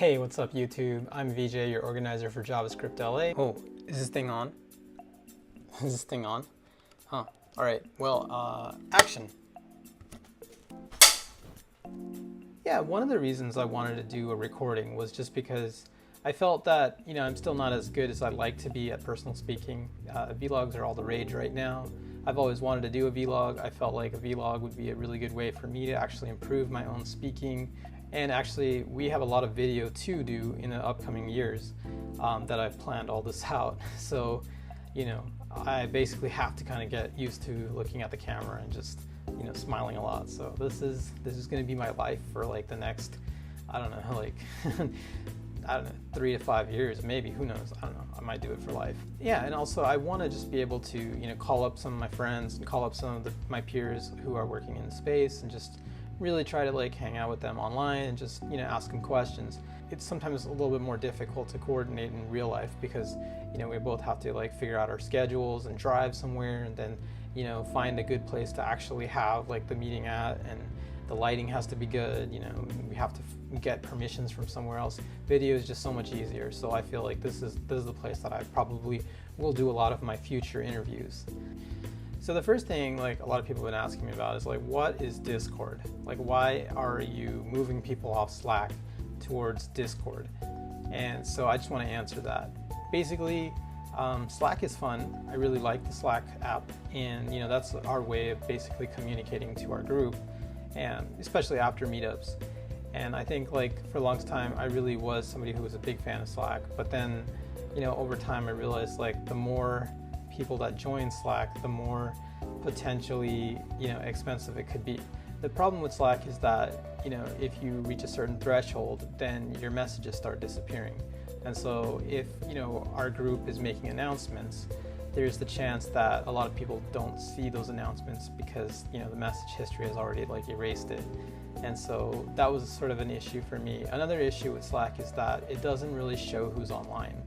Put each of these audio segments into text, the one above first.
Hey, what's up YouTube? I'm Vijay, your organizer for JavaScriptLA. Oh, is this thing on? Is this thing on? Huh. Alright, well, action. Yeah, one of the reasons I wanted to do a recording was just because I felt that, I'm still not as good as I'd like to be at personal speaking. Vlogs are all the rage right now. I've always wanted to do a vlog. I felt like a vlog would be a really good way for me to actually improve my own speaking. And actually, we have a lot of video to do in the upcoming years that I've planned all this out. So, I basically have to kind of get used to looking at the camera and just, smiling a lot. So this is going to be my life for like the next, I don't know, like, 3 to 5 years, maybe, who knows, I don't know, I might do it for life. Yeah, and also I want to just be able to, call up some of my friends and call up some of my peers who are working in the space and just really try to like hang out with them online and just, ask them questions. It's sometimes a little bit more difficult to coordinate in real life because, we both have to like figure out our schedules and drive somewhere and then, find a good place to actually have like the meeting at, and the lighting has to be good, we have to get permissions from somewhere else. Video is just so much easier, so I feel like this is the place that I probably will do a lot of my future interviews. So the first thing like a lot of people have been asking me about is like, what is Discord? Like, why are you moving people off Slack towards Discord? And so I just want to answer that. Basically, Slack is fun. I really like the Slack app, and that's our way of basically communicating to our group, and especially after meetups. And I think like for a long time I really was somebody who was a big fan of Slack, but then over time I realized like the more people that join Slack, the more potentially expensive it could be. The problem with Slack is that if you reach a certain threshold, then your messages start disappearing. And so if our group is making announcements, there's the chance that a lot of people don't see those announcements because the message history has already like erased it. And so that was sort of an issue for me. Another issue with Slack is that it doesn't really show who's online.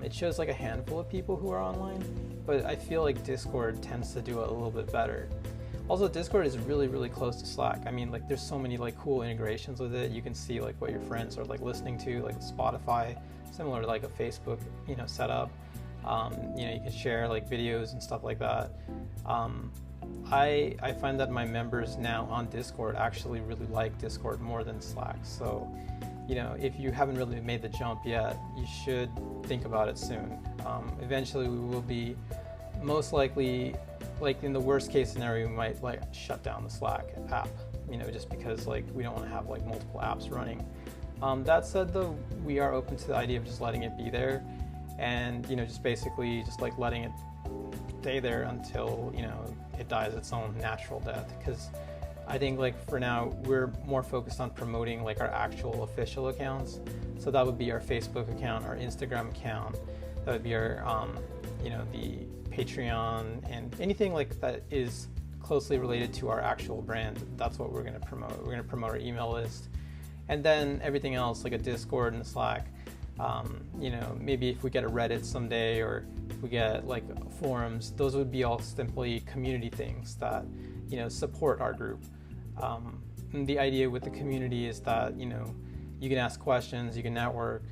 It shows like a handful of people who are online, but I feel like Discord tends to do it a little bit better. Also, Discord is really, really close to Slack. I mean, like there's so many like cool integrations with it. You can see like what your friends are like listening to, like Spotify, similar to like a Facebook, setup. You can share like videos and stuff like that. I find that my members now on Discord actually really like Discord more than Slack. So, if you haven't really made the jump yet, you should think about it soon. Eventually we will be most likely, like in the worst case scenario, we might like shut down the Slack app, just because like we don't want to have like multiple apps running. That said though, we are open to the idea of just letting it be there and, just basically just like letting it stay there until, it dies its own natural death. Because I think like for now we're more focused on promoting like our actual official accounts. So that would be our Facebook account, our Instagram account, that would be our the Patreon, and anything like that is closely related to our actual brand. That's what we're going to promote. We're going to promote our email list, and then everything else like a Discord and a Slack. Maybe if we get a Reddit someday, or we get like forums, those would be all simply community things that support our group. And the idea with the community is that you can ask questions, you can network,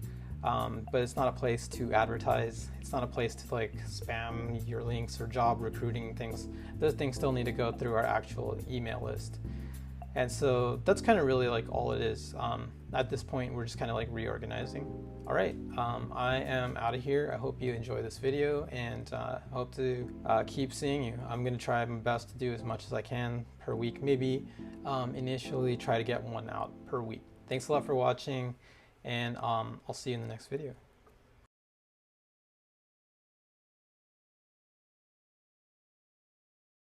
but it's not a place to advertise. It's not a place to like spam your links or job recruiting things. Those things still need to go through our actual email list. And so that's kind of really like all it is. At this point, we're just kind of like reorganizing. All right, I am out of here. I hope you enjoy this video, and hope to keep seeing you. I'm gonna try my best to do as much as I can per week. Maybe initially try to get one out per week. Thanks a lot for watching, and I'll see you in the next video.